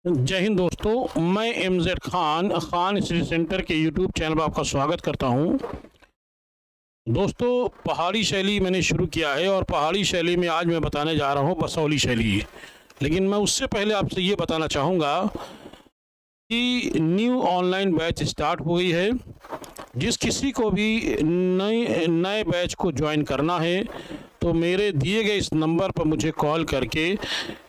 जय हिंद दोस्तों, मैं एमजेड खान स्टडी सेंटर के यूट्यूब चैनल पर आपका स्वागत करता हूं। दोस्तों, पहाड़ी शैली मैंने शुरू किया है और पहाड़ी शैली में आज मैं बताने जा रहा हूं बसौली शैली। लेकिन मैं उससे पहले आपसे ये बताना चाहूँगा कि न्यू ऑनलाइन बैच स्टार्ट हो गई है। जिस किसी को भी नए बैच को ज्वाइन करना है तो मेरे दिए गए इस नंबर पर मुझे कॉल करके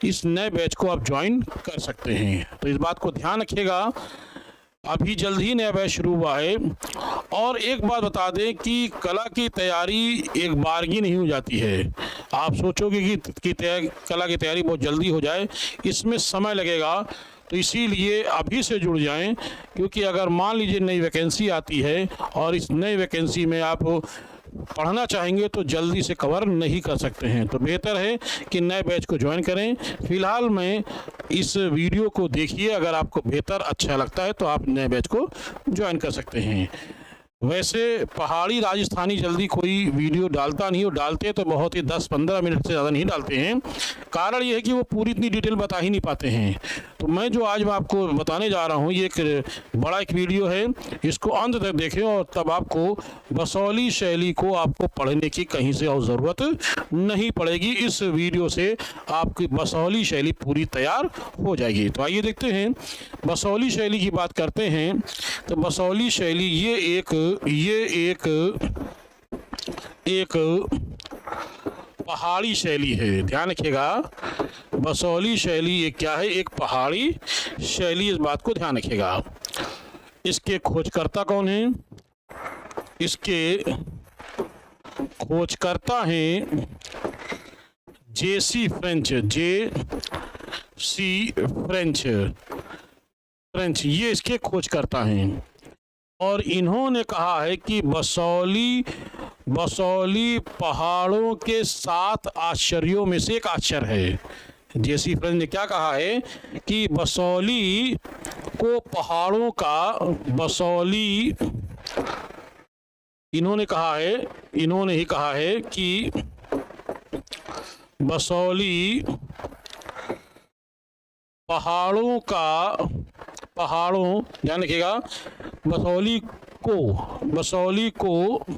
इस नए बैच को आप ज्वाइन कर सकते हैं। तो इस बात को ध्यान रखिएगा, अभी जल्द ही नया बैच शुरू हुआ है। और एक बात बता दें कि कला की तैयारी एक बारगी नहीं हो जाती है। आप सोचोगे कि कला की तैयारी बहुत जल्दी हो जाए, इसमें समय लगेगा। तो इसीलिए अभी से जुड़ जाएं, क्योंकि अगर मान लीजिए नई वैकेंसी आती है और इस नई वैकेंसी में आप पढ़ना चाहेंगे तो जल्दी से कवर नहीं कर सकते हैं। तो बेहतर है कि नए बैच को ज्वाइन करें। फिलहाल में इस वीडियो को देखिए, अगर आपको बेहतर अच्छा लगता है तो आप नए बैच को ज्वाइन कर सकते हैं। वैसे पहाड़ी राजस्थानी जल्दी कोई वीडियो डालता नहीं, हो डालते तो बहुत ही 10-15 मिनट से ज़्यादा नहीं डालते हैं। कारण ये है कि वो पूरी इतनी डिटेल बता ही नहीं पाते हैं। तो मैं जो आज मैं आपको बताने जा रहा हूँ, ये एक बड़ा एक वीडियो है, इसको अंत तक देखें और तब आपको बसौली शैली को आपको पढ़ने की कहीं से और ज़रूरत नहीं पड़ेगी। इस वीडियो से आपकी बसौली शैली पूरी तैयार हो जाएगी। तो आइए देखते हैं, बसौली शैली की बात करते हैं। तो बसौली शैली ये एक पहाड़ी शैली है। ध्यान रखिएगा, बसौली शैली ये क्या है? एक पहाड़ी शैली। इस बात को ध्यान रखिएगा। इसके खोजकर्ता कौन हैं? इसके खोजकर्ता हैं जेसी फ्रेंच, ये इसके खोजकर्ता हैं। और इन्होंने कहा है कि बसौली पहाड़ों के 7 आश्चर्यों में से एक आश्चर्य है। जेसी फ्रेंच ने क्या कहा है कि बसौली को पहाड़ों का इन्होंने ही कहा है कि बसौली पहाड़ों ध्यान रखिएगा, बसौली को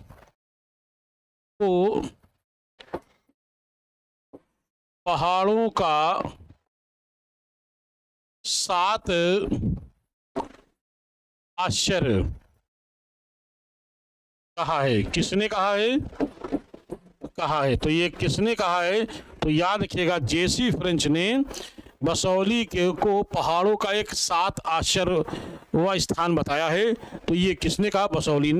पहाड़ों का 7 आश्चर्य कहा है। किसने कहा है? तो ये किसने कहा है? तो याद रखिएगा, जेसी फ्रेंच ने बसौली को पहाड़ों का एक 7 आश्चर्य व स्थान बताया है। तो ये किसने कहा? बसौली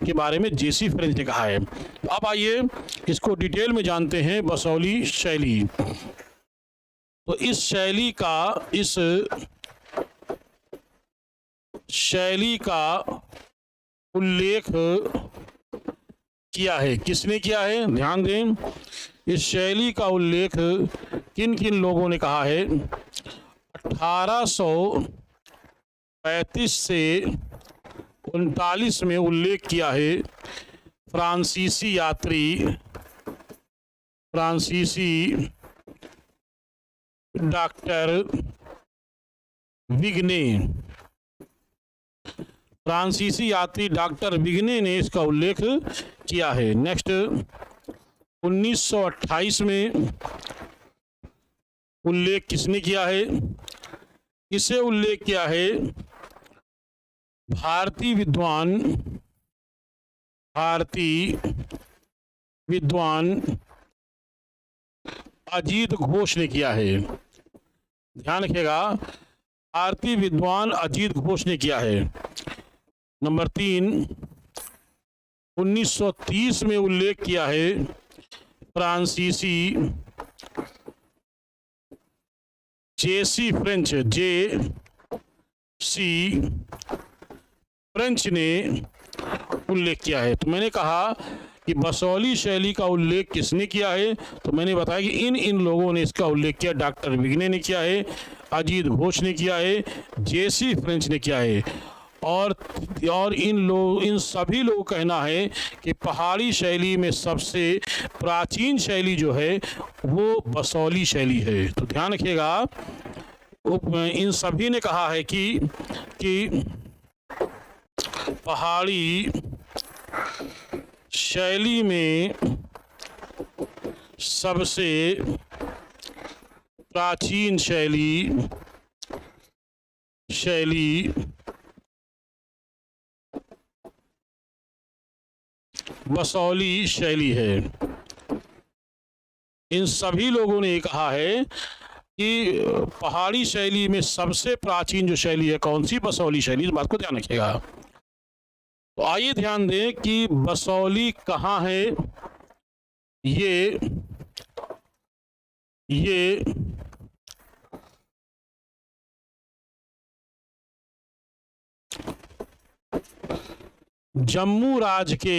के बारे में जेसी फ्रेंच ने कहा है। अब आइए इसको डिटेल में जानते हैं, बसौली शैली। तो इस शैली का उल्लेख किया है। किसने किया है? ध्यान दें, इस शैली का उल्लेख किन किन लोगों ने कहा है? 1835 से 39 में उल्लेख किया है फ्रांसीसी डॉक्टर विग्ने ने इसका उल्लेख किया है। नेक्स्ट, 1928 में उल्लेख किसने किया है? इसे उल्लेख किया है भारतीय विद्वान अजीत घोष ने किया है। ध्यान रखिएगा, भारतीय विद्वान अजीत घोष ने किया है। नंबर 3, 1930 में उल्लेख किया है फ्रांसीसी जेसी फ्रेंच ने उल्लेख किया है। तो मैंने कहा कि बसौली शैली का उल्लेख किसने किया है? तो मैंने बताया कि इन लोगों ने इसका उल्लेख किया। डॉक्टर विग्ने ने किया है, अजीत घोष ने किया है, जेसी फ्रेंच ने किया है। और इन सभी लोगों का कहना है कि पहाड़ी शैली में सबसे प्राचीन शैली जो है वो बसौली शैली है। तो ध्यान रखिएगा, इन सभी ने कहा है कि पहाड़ी शैली में सबसे प्राचीन शैली बसौली शैली है। इन सभी लोगों ने कहा है कि पहाड़ी शैली में सबसे प्राचीन जो शैली है कौन सी, बसौली शैली। इस बात को ध्यान रखिएगा। तो आइए ध्यान दें कि बसौली कहाँ है। ये जम्मू राज्य के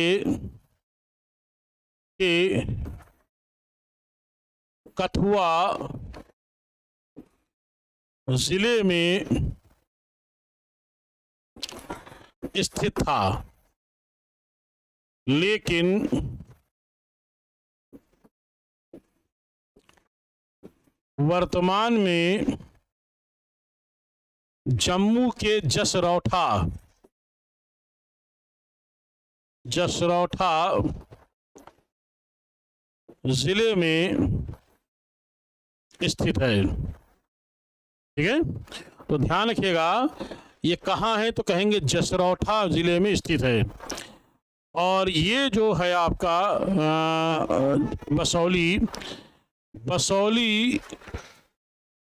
कठुआ जिले में स्थित था, लेकिन वर्तमान में जम्मू के जसरौठा जिले में स्थित है। ठीक है, तो ध्यान रखिएगा ये कहाँ है, तो कहेंगे जसरौठा जिले में स्थित है। और ये जो है आपका बसौली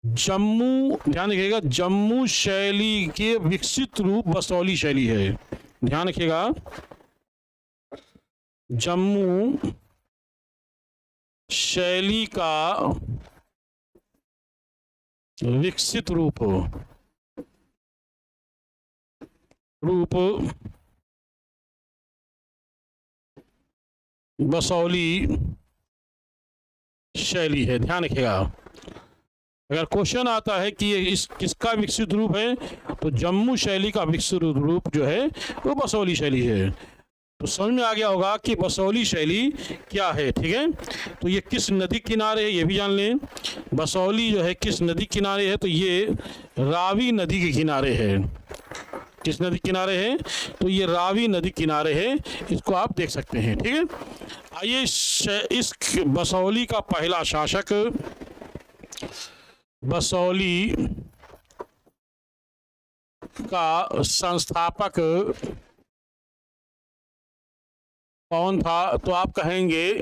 जम्मू, ध्यान रखिएगा, जम्मू शैली के विकसित रूप बसौली शैली है। ध्यान रखिएगा, जम्मू शैली का विकसित रूप बसौली शैली है। ध्यान रखिएगा, अगर क्वेश्चन आता है कि ये किसका विकसित रूप है, तो जम्मू शैली का विकसित रूप जो है वो बसौली शैली है। तो समझ में आ गया होगा कि बसौली शैली क्या है। ठीक है, तो ये किस नदी किनारे है ये भी जान लें। बसौली जो है किस नदी किनारे है, तो ये रावी नदी के किनारे है। किस नदी किनारे है, तो ये रावी नदी किनारे है, इसको आप देख सकते हैं। ठीक है, आइए इस बसौली का पहला शासक, बसौली का संस्थापक कौन था, तो आप कहेंगे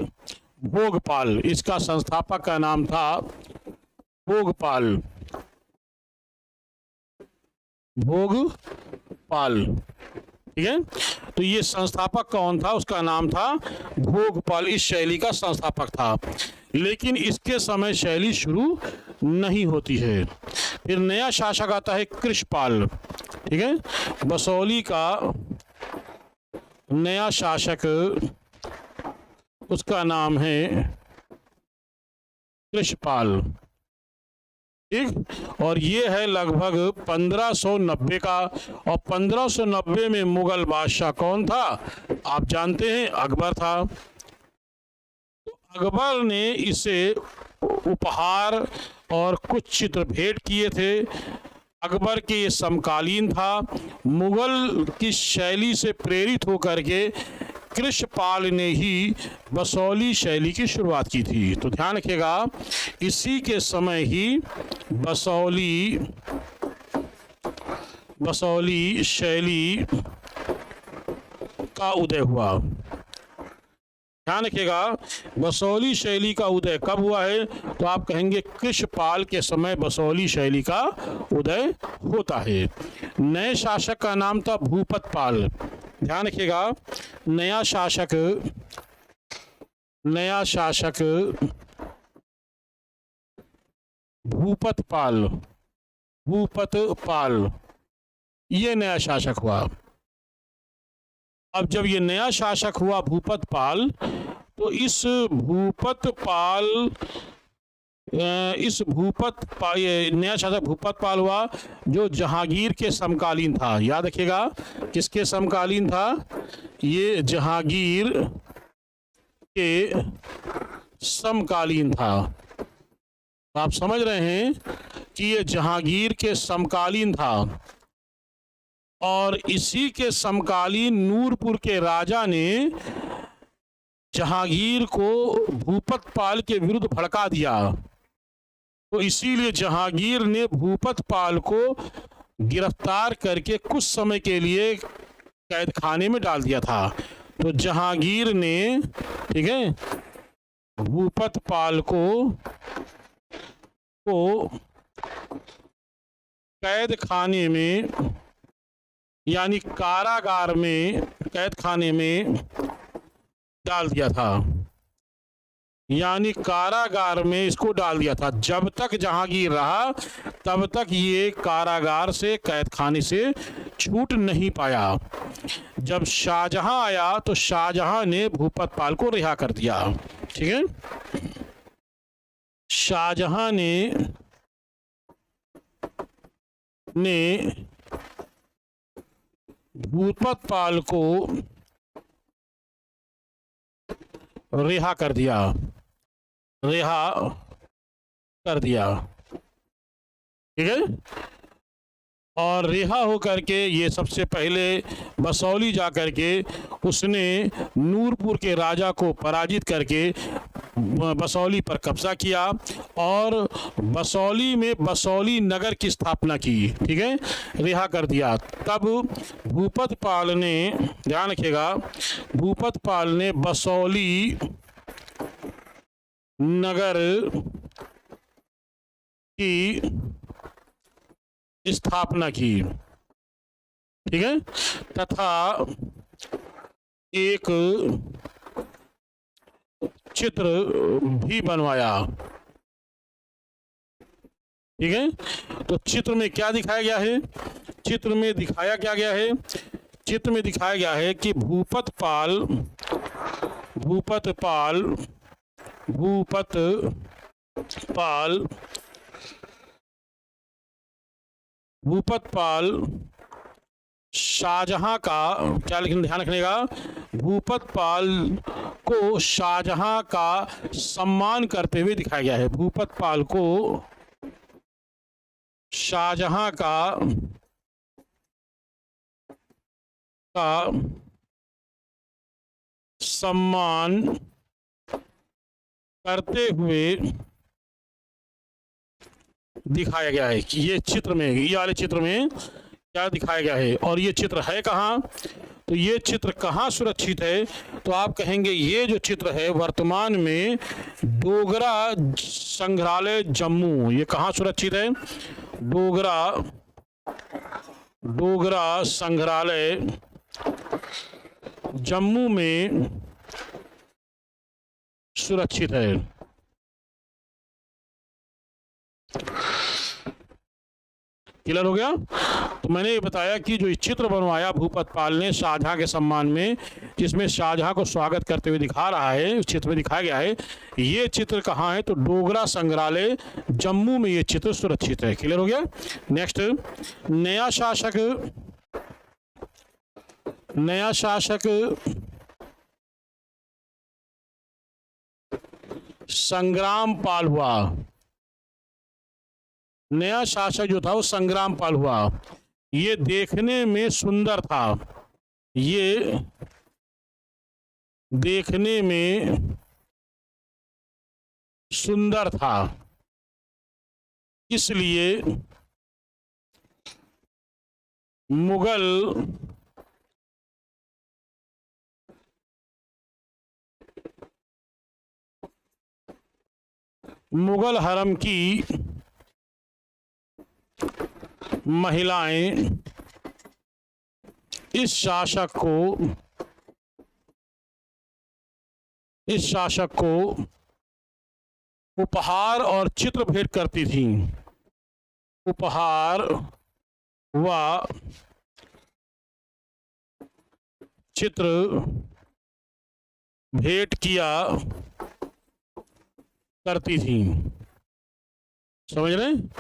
भोगपाल। इसका संस्थापक का नाम था भोगपाल। ठीक है, तो ये संस्थापक कौन था, उसका नाम था भोगपाल। इस शैली का संस्थापक था, लेकिन इसके समय शैली शुरू नहीं होती है। फिर नया शासक आता है कृषपाल। ठीक है, बसौली का नया शासक, उसका नाम है कृषपाल। ठीक, और ये है लगभग 1590 का। और 1590 में मुगल बादशाह कौन था, आप जानते हैं, अकबर था। तो अकबर ने इसे उपहार और कुछ चित्र भेंट किए थे। अकबर के ये समकालीन था। मुगल की शैली से प्रेरित होकर के कृषपाल ने ही बसौली शैली की शुरुआत की थी। तो ध्यान रखिएगा, इसी के समय ही बसौली शैली का उदय हुआ। ध्यान रखिएगा, बसौली शैली का उदय कब हुआ है, तो आप कहेंगे कृषपाल के समय बसौली शैली का उदय होता है। नए शासक का नाम था भूपतपाल। ध्यान रखिएगा, नया शासक भूपतपाल, ये नया शासक हुआ। अब जब ये नया शासक हुआ भूपतपाल, तो इस नया शासक भूपतपाल हुआ जो जहांगीर के समकालीन था। याद रखिएगा, किसके समकालीन था, ये जहांगीर के समकालीन था। तो आप समझ रहे हैं कि ये जहांगीर के समकालीन था और इसी के समकालीन नूरपुर के राजा ने जहांगीर को भूपत पाल के विरुद्ध भड़का दिया। तो इसीलिए जहांगीर ने भूपत पाल को गिरफ्तार करके कुछ समय के लिए कैद खाने में डाल दिया था। तो जहांगीर ने, ठीक है, भूपत पाल को कैद खाने में यानी कारागार में, कैद खाने में डाल दिया था, यानी कारागार में इसको डाल दिया था। जब तक जहांगीर रहा तब तक ये कारागार से, कैद खाने से छूट नहीं पाया। जब शाहजहां आया तो शाहजहां ने भूपत पाल को रिहा कर दिया। ठीक है, शाहजहां ने भूपत पाल को रिहा कर दिया, ठीक है। और रिहा होकर के ये सबसे पहले बसौली जा कर के उसने नूरपुर के राजा को पराजित करके बसौली पर कब्जा किया और बसौली में बसौली नगर की स्थापना की। ठीक है, रिहा कर दिया। तब भूपत पाल ने, ध्यान रखिएगा, भूपत पाल ने बसौली नगर की स्थापना की। ठीक है, तथा एक चित्र भी बनवाया। ठीक है, तो चित्र में क्या दिखाया गया है? चित्र में दिखाया क्या गया है? चित्र में दिखाया गया है कि भूपत पाल शाहजहां का, क्या लिखना, ध्यान रखिएगा, भूपत पाल को शाहजहां का सम्मान करते हुए दिखाया गया है। भूपत पाल को शाहजहां का सम्मान करते हुए दिखाया गया है कि ये चित्र में, ये वाले चित्र में क्या दिखाया गया है। और ये चित्र है कहाँ? तो ये चित्र कहाँ सुरक्षित है? तो आप कहेंगे ये जो चित्र है वर्तमान में डोगरा संग्रहालय जम्मू, ये कहाँ सुरक्षित है? डोगरा संग्रहालय जम्मू में सुरक्षित है। क्लियर हो गया? तो मैंने ये बताया कि जो चित्र बनवाया भूपत पाल ने शाहजहां के सम्मान में, जिसमें शाहजहां को स्वागत करते हुए दिखा रहा है, उस चित्र में दिखाया गया है। ये चित्र कहाँ है? तो डोगरा संग्रहालय जम्मू में ये चित्र सुरक्षित है। क्लियर हो गया? नेक्स्ट, नया शासक संग्राम पाल हुआ। नया शासक जो था वो संग्राम पाल हुआ। ये देखने में सुंदर था, ये देखने में सुंदर था, इसलिए मुगल हरम की महिलाएं इस शासक को उपहार और चित्र भेंट करती थीं। उपहार व चित्र भेंट किया करती थीं। समझ रहे हैं?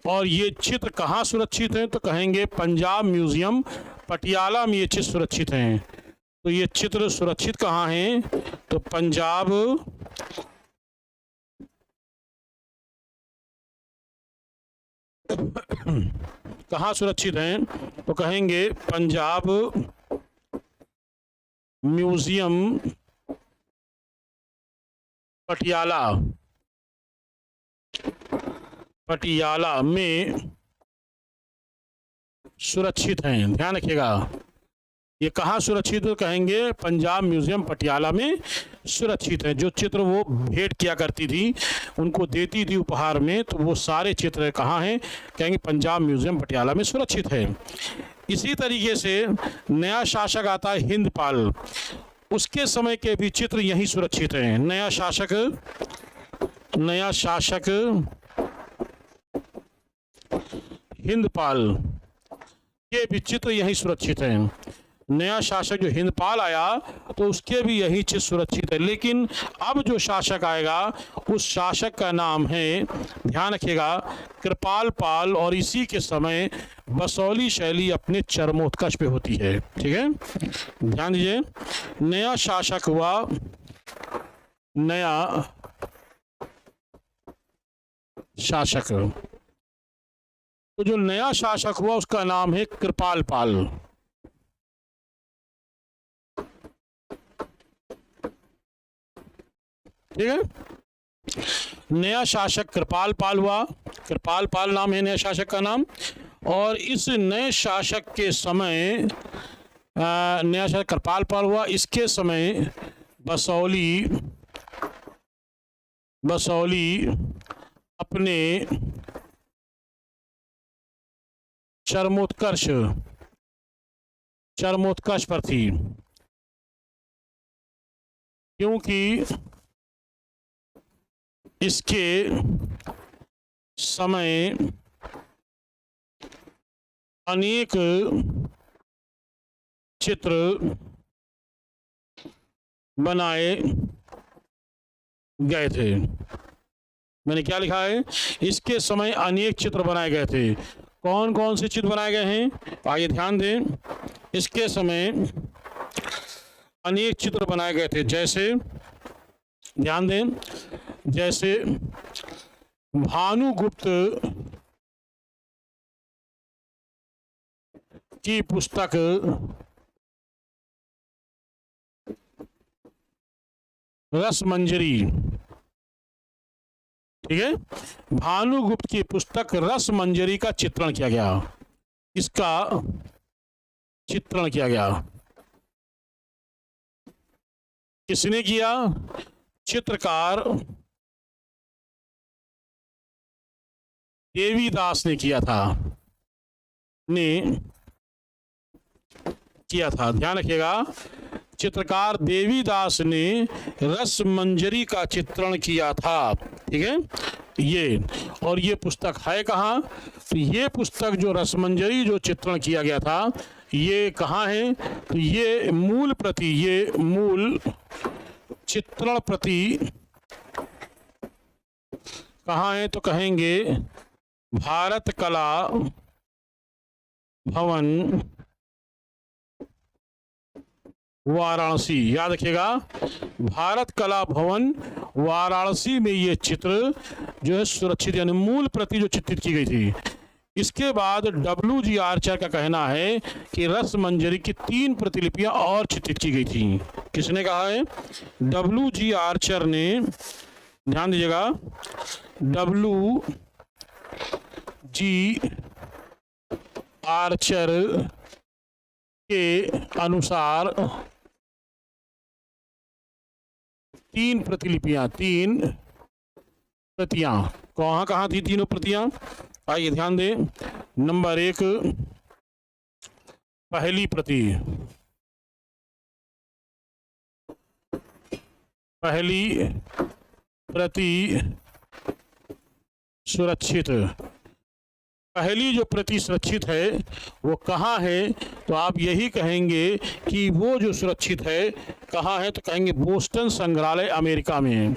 और ये चित्र कहाँ सुरक्षित हैं? तो कहेंगे पंजाब म्यूजियम पटियाला में ये चित्र सुरक्षित हैं। तो ये चित्र सुरक्षित कहाँ हैं? तो पंजाब कहाँ सुरक्षित हैं? तो कहेंगे पंजाब म्यूजियम पटियाला, पटियाला में सुरक्षित हैं। ध्यान रखिएगा, ये कहाँ सुरक्षित? कहेंगे पंजाब म्यूजियम पटियाला में सुरक्षित है। जो चित्र वो भेंट किया करती थी, उनको देती थी उपहार में, तो वो सारे चित्र कहाँ हैं? कहेंगे पंजाब म्यूजियम पटियाला में सुरक्षित है। इसी तरीके से नया शासक आता है हिंदपाल, उसके समय के भी चित्र यहीं सुरक्षित हैं। नया शासक हिंदपाल के भी चित्र यहीं सुरक्षित हैं। नया शासक जो हिंदपाल आया तो उसके भी यही चित्र सुरक्षित है। लेकिन अब जो शासक आएगा उस शासक का नाम है, ध्यान रखिएगा, कृपाल पाल, और इसी के समय बसौली शैली अपने चरमोत्कर्ष पे होती है। ठीक है, ध्यान दीजिए। नया शासक हुआ, नया शासक, तो जो नया शासक हुआ उसका नाम है कृपाल पाल। ठीक है, नया शासक कृपाल पाल हुआ, कृपाल पाल नाम है नया शासक का नाम। और इस नए शासक के समय नया शासक कृपाल पाल हुआ, इसके समय बसौली अपने चरमोत्कर्ष पर थी, क्योंकि इसके समय अनेक चित्र बनाए गए थे। मैंने क्या लिखा है? इसके समय अनेक चित्र बनाए गए थे। कौन कौन से चित्र बनाए गए हैं? आइए ध्यान दें। इसके समय अनेक चित्र बनाए गए थे, जैसे, ध्यान दें, जैसे भानुगुप्त की पुस्तक रसमंजरी। ठीक है, भानुगुप्त की पुस्तक रसमंजरी का चित्रण किया गया, इसका चित्रण किया गया। किसने किया? चित्रकार देवीदास ने किया था, ध्यान रखिएगा, चित्रकार देवीदास ने रसमंजरी का चित्रण किया था। ठीक है, ये, और ये पुस्तक है कहाँ? तो ये पुस्तक जो रसमंजरी जो चित्रण किया गया था, ये कहाँ है? तो ये मूल चित्रण प्रति कहाँ है? तो कहेंगे भारत कला भवन वाराणसी। याद रखिएगा, भारत कला भवन वाराणसी में ये चित्र जो है सुरक्षित, यानी मूल प्रति जो चित्रित की गई थी। इसके बाद WG आर्चर का कहना है कि रसमंजरी की 3 प्रतिलिपियां और चित्रित की गई थी। किसने कहा है? WG आर्चर ने, ध्यान दीजिएगा, WG आर्चर के अनुसार 3 प्रतिलिपियां, 3 प्रतियां, कहाँ कहाँ थी तीनों प्रतियां? आइए ध्यान दें। नंबर 1, पहली प्रति सुरक्षित। पहली जो प्रति सुरक्षित है वो कहाँ है? तो आप यही कहेंगे कि वो जो सुरक्षित है कहाँ है? तो कहेंगे बोस्टन संग्रहालय अमेरिका में।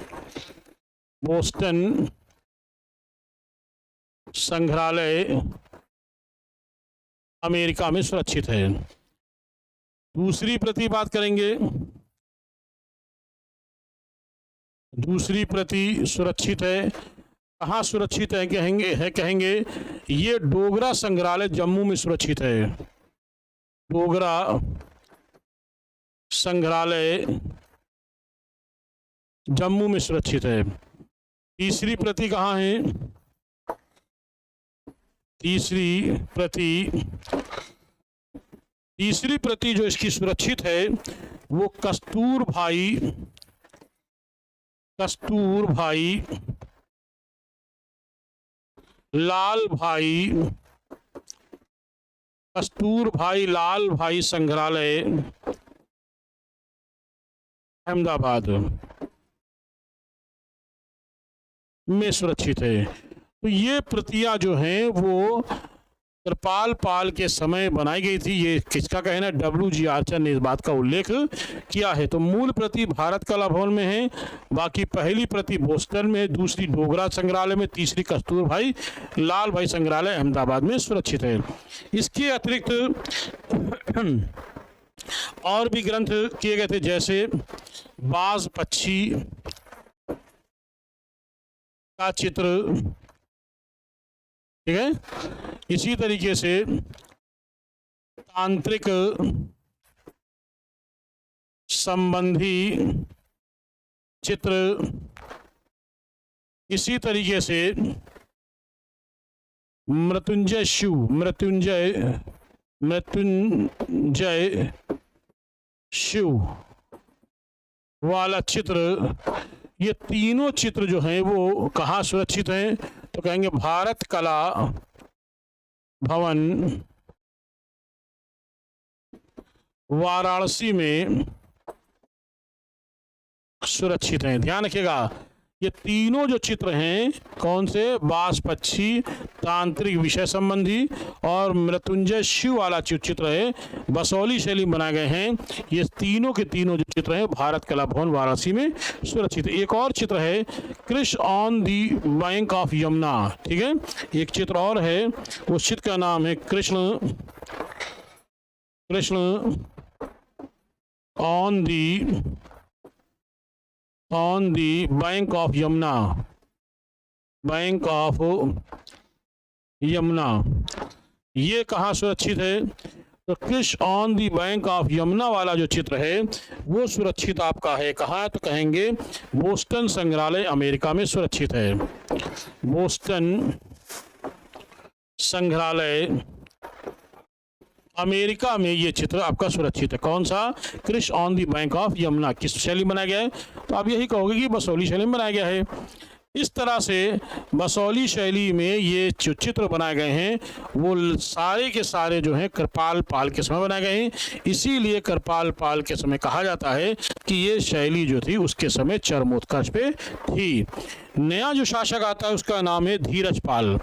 बोस्टन संग्रहालय अमेरिका में सुरक्षित है। दूसरी प्रति बात करेंगे, दूसरी प्रति सुरक्षित है कहाँ सुरक्षित कहेंगे ये डोगरा संग्रहालय जम्मू में सुरक्षित है। डोगरा संग्रहालय जम्मू में सुरक्षित है। तीसरी प्रति कहाँ है? तीसरी प्रति जो इसकी सुरक्षित है वो कस्तूरभाई लाल भाई संग्रहालय अहमदाबाद में सुरक्षित है। तो ये प्रतियां जो हैं वो कृपाल पाल के समय बनाई गई थी। ये किसका कहना है? WG आर्चर ने इस बात का उल्लेख किया है। तो मूल प्रति भारत कला भवन में है, बाकी पहली प्रति बोस्टन में, दूसरी डोगरा संग्रहालय में, तीसरी कस्तूरभाई लाल भाई संग्रहालय अहमदाबाद में सुरक्षित है। इसके अतिरिक्त और भी ग्रंथ किए गए थे, जैसे बाज पक्षी का चित्र, ठीक है। इसी तरीके से तांत्रिक संबंधी चित्र, इसी तरीके से मृत्युंजय शिव वाला चित्र, ये तीनों चित्र जो हैं वो कहाँ सुरक्षित हैं? तो कहेंगे भारत कला भवन वाराणसी में सुरक्षित हैं। ध्यान रखिएगा, ये तीनों जो चित्र हैं, कौन से? बाज पक्षी, तांत्रिक विषय संबंधी और मृत्युंजय शिव वाला चित्र है, बसौली शैली में बनाए गए हैं। ये तीनों के तीनों जो चित्र हैं भारत कला भवन वाराणसी में सुरक्षित। एक और चित्र है Krishna on the bank of Yamuna, ठीक है। एक चित्र और है, उस चित्र का नाम है Krishna on the bank of Yamuna. ये कहाँ सुरक्षित है? तो Krishna on the bank of Yamuna वाला जो चित्र है वो सुरक्षित आपका है कहाँ? तो कहेंगे बोस्टन संग्रहालय अमेरिका में सुरक्षित है। बोस्टन संग्रहालय अमेरिका में ये चित्र आपका सुरक्षित है। कौन सा? Krishna on the bank of Yamuna. किस शैली में बनाया गया है? तो आप यही कहोगे कि बसौली शैली में बनाया गया है। इस तरह से बसौली शैली में ये जो चित्र बनाए गए हैं वो सारे के सारे जो हैं कृपाल पाल के समय बनाए गए हैं। इसीलिए कृपाल पाल के समय कहा जाता है कि ये शैली जो थी उसके समय चरमोत्कर्ष पे थी। नया जो शासक आता है उसका नाम है धीरज पाल।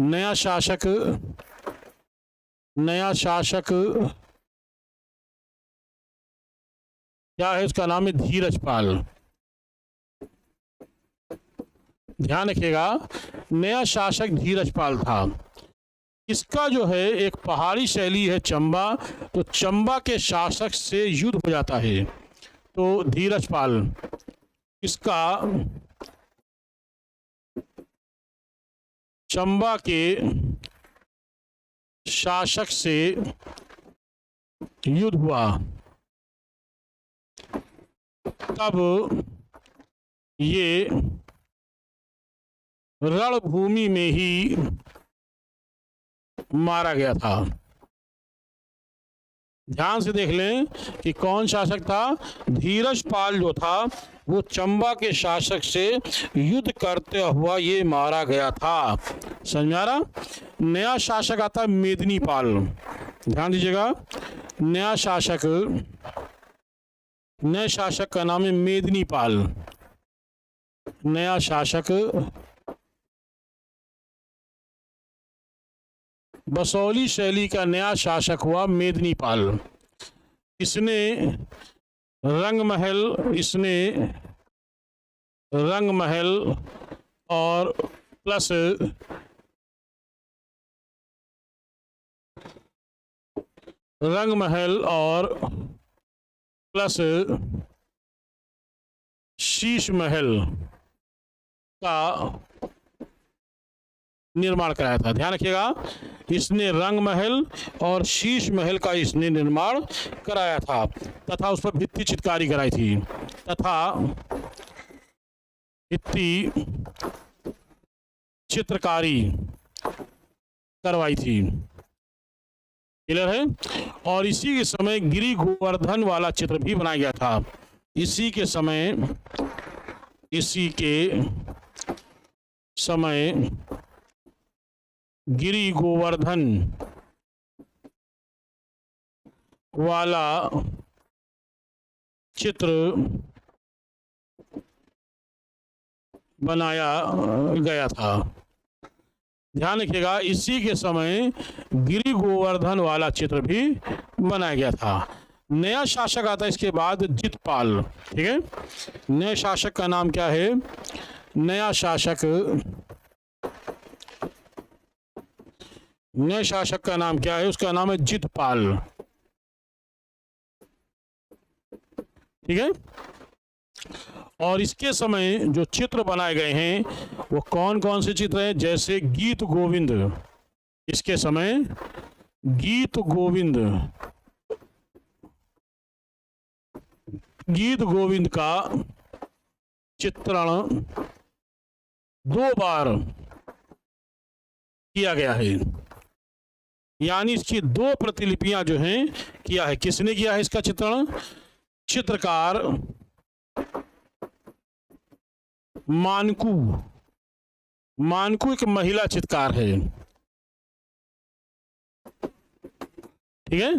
नया शासक क्या है? उसका नाम है धीरज पाल। ध्यान रखिएगा, नया शासक धीरज पाल था। इसका जो है एक पहाड़ी शैली है चंबा, तो चंबा के शासक से युद्ध हो जाता है। तो धीरज पाल इसका चंबा के शासक से युद्ध हुआ, तब ये रणभूमि में ही मारा गया था। ध्यान से देख लें कि कौन शासक था। धीरज पाल जो था वो चंबा के शासक से युद्ध करते हुआ ये मारा गया था। समझ में आ रहा? नया शासक आता है मेदिनी पाल। ध्यान दीजिएगा, नया शासक का नाम है मेदिनी पाल। नया शासक बसौली शैली का नया शासक हुआ मेदिनी पाल। इसने रंगमहल और प्लस शीश महल का निर्माण कराया था। ध्यान रखिएगा, इसने रंग महल और शीश महल का इसने निर्माण कराया था तथा उस पर भित्ति चित्रकारी कराई थी भित्ति चित्रकारी करवाई थी। क्लियर है। और इसी के समय गिरि गोवर्धन वाला चित्र भी बनाया गया था। इसी के समय गिरि गोवर्धन वाला चित्र बनाया गया था। ध्यान रखिएगा, इसी के समय गिरि गोवर्धन वाला चित्र भी बनाया गया था। नया शासक आता है इसके बाद, जितपाल। ठीक है, नए शासक का नाम क्या है? नए शासक का नाम क्या है? उसका नाम है जितपाल। ठीक है। और इसके समय जो चित्र बनाए गए हैं वो कौन कौन से चित्र हैं? जैसे गीत गोविंद, इसके समय गीत गोविंद का चित्रण 2 बार किया गया है, यानी इसकी 2 प्रतिलिपियां जो हैं किया है। किसने किया है इसका चित्रण? चित्रकार मानकू एक महिला चित्रकार है। ठीक है।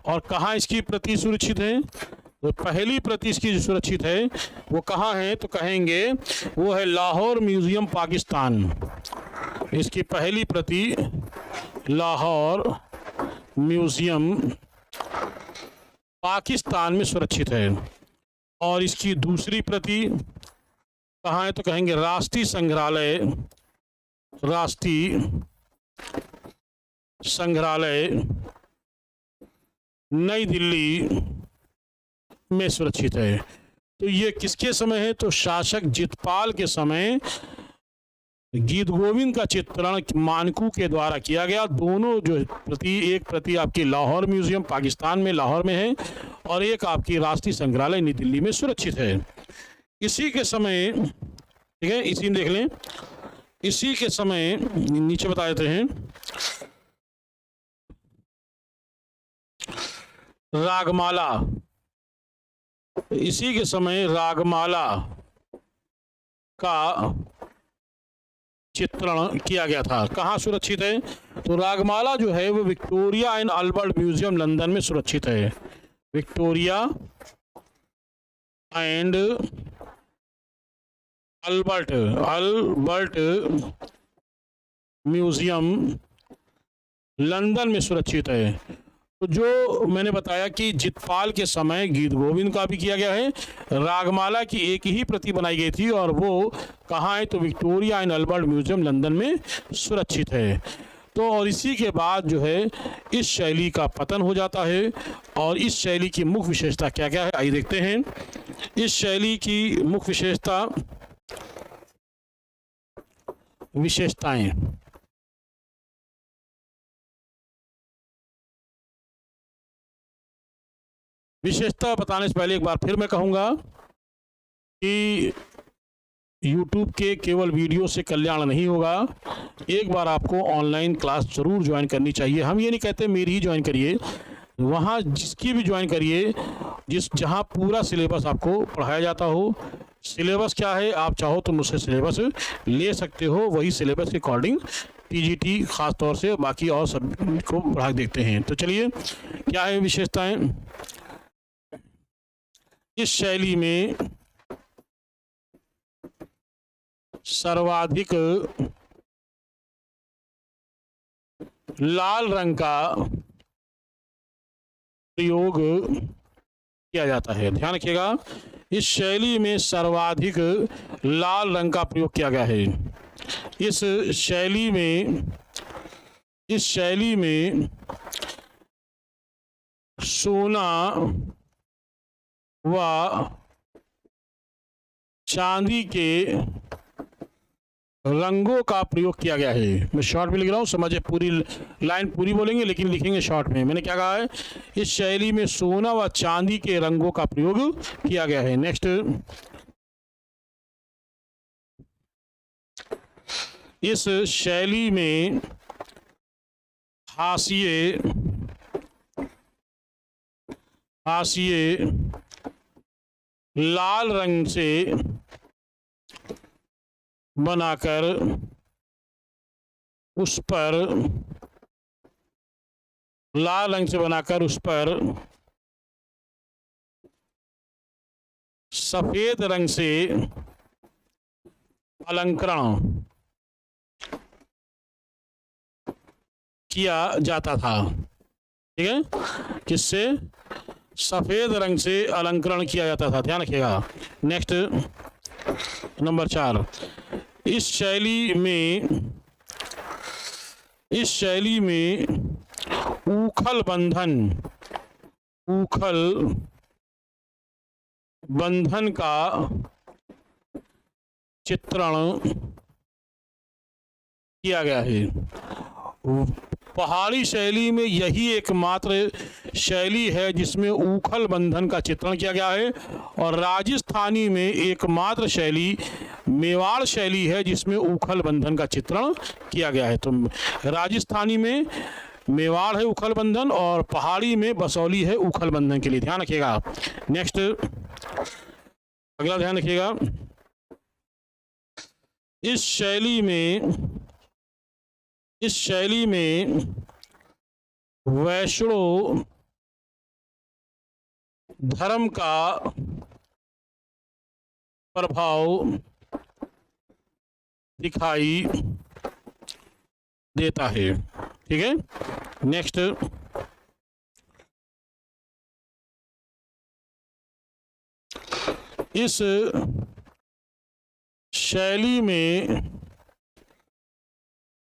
और कहाँ इसकी प्रति सुरक्षित है? तो पहली प्रति इसकी जो सुरक्षित है वो कहाँ है? तो कहेंगे वो है लाहौर म्यूजियम पाकिस्तान। इसकी पहली प्रति लाहौर म्यूजियम पाकिस्तान में सुरक्षित है। और इसकी दूसरी प्रति कहाँ है? तो कहेंगे राष्ट्रीय संग्रहालय नई दिल्ली में सुरक्षित है। तो ये किसके समय है? तो शासक जितपाल के समय गीत गोविंद का चित्रण मानकू के द्वारा किया गया। दोनों जो प्रति, एक प्रति आपकी लाहौर म्यूजियम पाकिस्तान में लाहौर में है और एक आपकी राष्ट्रीय संग्रहालय नई दिल्ली में सुरक्षित है। इसी के समय, ठीक है, इसी देख लें, इसी के समय नीचे बता देते हैं, रागमाला, इसी के समय रागमाला का चित्रण किया गया था। कहाँ सुरक्षित है? तो रागमाला जो है वो Victoria and Albert museum London में सुरक्षित है। Victoria and Albert museum London में सुरक्षित है। तो जो मैंने बताया कि जितपाल के समय गीत गोविंद का भी किया गया है, रागमाला की एक ही प्रति बनाई गई थी और वो कहाँ है? तो Victoria and Albert museum London में सुरक्षित है। तो और इसी के बाद जो है इस शैली का पतन हो जाता है। और इस शैली की मुख्य विशेषता क्या क्या है, आइए देखते हैं। इस शैली की मुख्य विशेषताएं, विशेषता बताने से पहले एक बार फिर मैं कहूँगा कि YouTube के केवल वीडियो से कल्याण नहीं होगा। एक बार आपको ऑनलाइन क्लास ज़रूर ज्वाइन करनी चाहिए। हम ये नहीं कहते मेरी ही ज्वाइन करिए, वहाँ जिसकी भी ज्वाइन करिए जहाँ पूरा सिलेबस आपको पढ़ाया जाता हो। सिलेबस क्या है? आप चाहो तो मुझसे सिलेबस ले सकते हो, वही सिलेबस के अकॉर्डिंग TGT ख़ास तौर से, बाकी और सब को पढ़ा देखते हैं। तो चलिए, क्या है विशेषताएं? इस शैली में सर्वाधिक लाल रंग का प्रयोग किया जाता है। ध्यान रखिएगा, इस शैली में सर्वाधिक लाल रंग का प्रयोग किया गया है। इस शैली में सोना व चांदी के रंगों का प्रयोग किया गया है। मैं शॉर्ट में लिख रहा हूँ, समझे, पूरी लाइन पूरी बोलेंगे लेकिन लिखेंगे शॉर्ट में। मैंने क्या कहा है, इस शैली में सोना व चांदी के रंगों का प्रयोग किया गया है। नेक्स्ट, इस शैली में हाशिए लाल रंग से बनाकर उस पर सफेद रंग से अलंकरण किया जाता था। ठीक है, किससे? सफेद रंग से अलंकरण किया जाता था, ध्यान रखिएगा। नेक्स्ट, नंबर 4, इस शैली में उखल बंधन का चित्रण किया गया है। पहाड़ी शैली में यही एकमात्र शैली है जिसमें उखल बंधन का चित्रण किया गया है, और राजस्थानी में एकमात्र शैली मेवाड़ शैली है जिसमें उखल बंधन का चित्रण किया गया है। तो राजस्थानी में मेवाड़ है उखल बंधन, और पहाड़ी में बसौली है उखल बंधन के लिए, ध्यान रखिएगा। नेक्स्ट, अगला ध्यान रखिएगा, इस शैली में वैष्णव धर्म का प्रभाव दिखाई देता है। ठीक है, नेक्स्ट, इस शैली में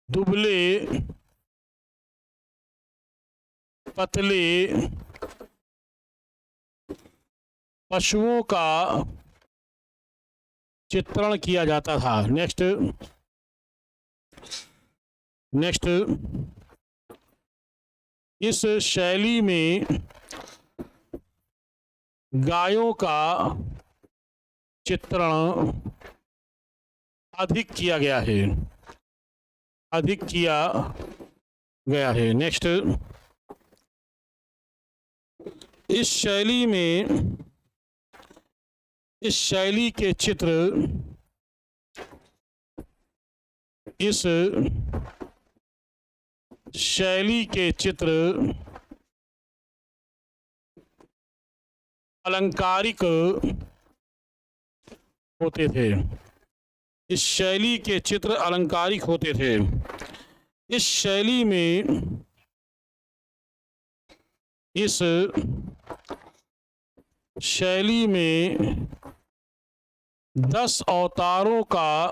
दुबले पतले पशुओं का चित्रण किया जाता था। नेक्स्ट, इस शैली में गायों का चित्रण अधिक किया गया है। नेक्स्ट, इस शैली के चित्र अलंकारिक होते थे। इस शैली के चित्र अलंकारिक होते थे। इस शैली में 10 अवतारों का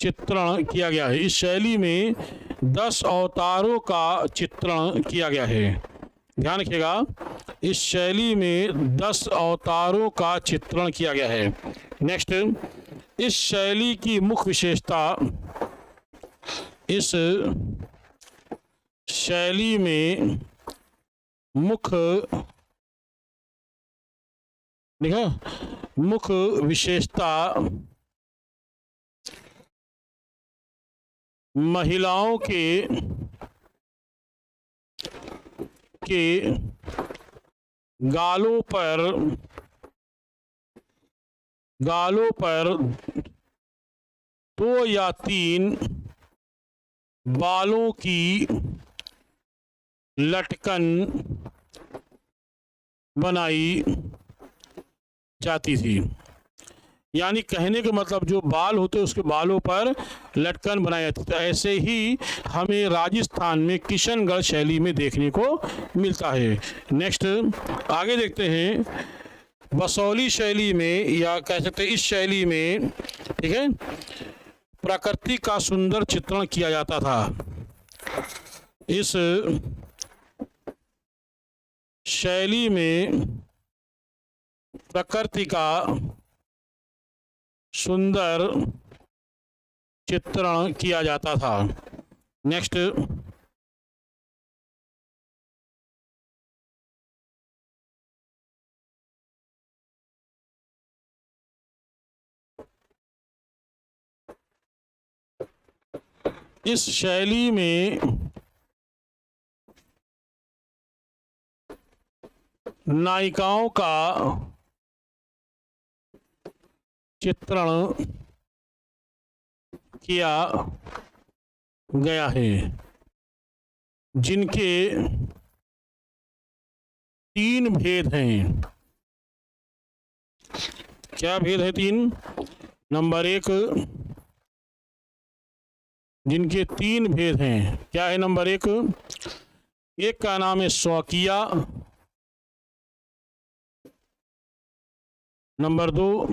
चित्रण किया गया है। इस शैली में 10 अवतारों का चित्रण किया गया है, ध्यान रखिएगा। इस शैली में 10 अवतारों का चित्रण किया गया है। नेक्स्ट, इस शैली की मुख्य विशेषता, इस शैली में मुख्य विशेषता महिलाओं के गालों पर 2 या 3 बालों की लटकन बनाई जाती थी। यानी कहने का मतलब जो बाल होते उसके बालों पर लटकन बनाई जाती थी। ऐसे ही हमें राजस्थान में किशनगढ़ शैली में देखने को मिलता है। नेक्स्ट, आगे देखते हैं, बसौली शैली में, या कह सकते हैं इस शैली में, ठीक है, प्रकृति का सुंदर चित्रण किया जाता था। इस शैली में प्रकृति का सुंदर चित्रण किया जाता था। नेक्स्ट, इस शैली में नायिकाओं का चित्रण किया गया है, जिनके 3 भेद हैं। क्या भेद है 3? नंबर 1, जिनके 3 भेद हैं। क्या है नंबर 1? एक का नाम है स्वकीया, नंबर 2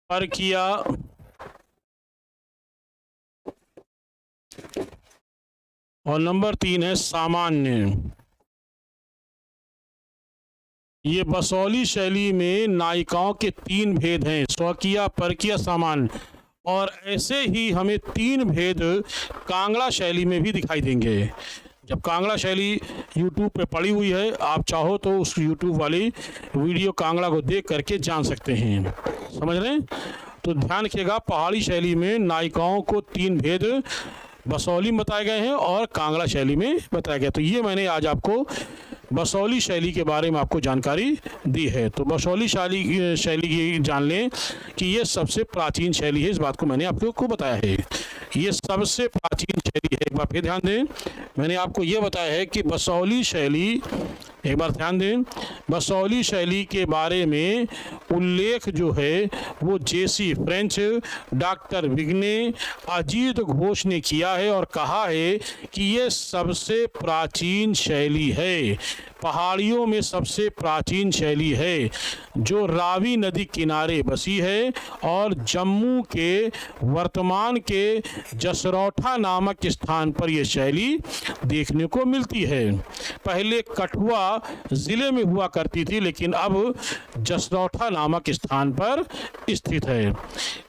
परकीया, और नंबर 3 है सामान्य। ये बसौली शैली में नायिकाओं के 3 भेद हैं, स्वकीया, परकीया, सामान्य। और ऐसे ही हमें 3 भेद कांगड़ा शैली में भी दिखाई देंगे। जब कांगड़ा शैली YouTube पे पड़ी हुई है, आप चाहो तो उस YouTube वाली वीडियो कांगड़ा को देख करके जान सकते हैं। समझ रहे हैं? तो ध्यान रखिएगा, पहाड़ी शैली में नायिकाओं को 3 भेद बसौली में बताए गए हैं और कांगड़ा शैली में बताया गया। तो ये मैंने आज आपको बसौली शैली के बारे में आपको जानकारी दी है। तो बसौली शैली की जान लें कि ये सबसे प्राचीन शैली है। इस बात को मैंने आपको बताया है, ये सबसे प्राचीन शैली है। एक बार फिर ध्यान दें, मैंने आपको ये बताया है कि बसौली शैली, एक बार ध्यान दें, बसौली शैली के बारे में उल्लेख जो है वो J C French, doctor Vigne, Ajit Ghosh ने किया है और कहा है कि ये सबसे प्राचीन शैली है, पहाड़ियों में सबसे प्राचीन शैली है, जो रावी नदी किनारे बसी है और जम्मू के वर्तमान के जसरौठा नामक स्थान पर यह शैली देखने को मिलती है। पहले कठुआ ज़िले में हुआ करती थी, लेकिन अब जसरौठा नामक स्थान पर स्थित है।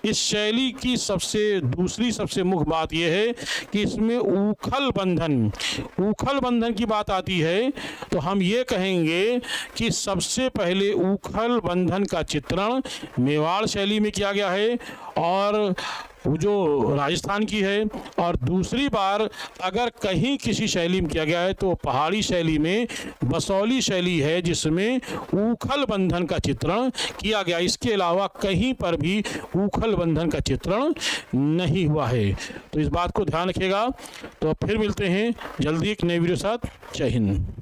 इस शैली की दूसरी सबसे मुख्य बात यह है कि इसमें ऊखल बंधन की बात आती है, तो हम ये कहेंगे कि सबसे पहले ऊखल बंधन का चित्रण मेवाड़ शैली में किया गया है और वो जो राजस्थान की है, और दूसरी बार अगर कहीं किसी शैली में किया गया है तो पहाड़ी शैली में बसौली शैली है, जिसमें ऊखल बंधन का चित्रण किया गया। इसके अलावा कहीं पर भी ऊखल बंधन का चित्रण नहीं हुआ है। तो इस बात को ध्यान रखिएगा। तो फिर मिलते हैं जल्दी एक नए वीडियो के साथ। जय हिंद।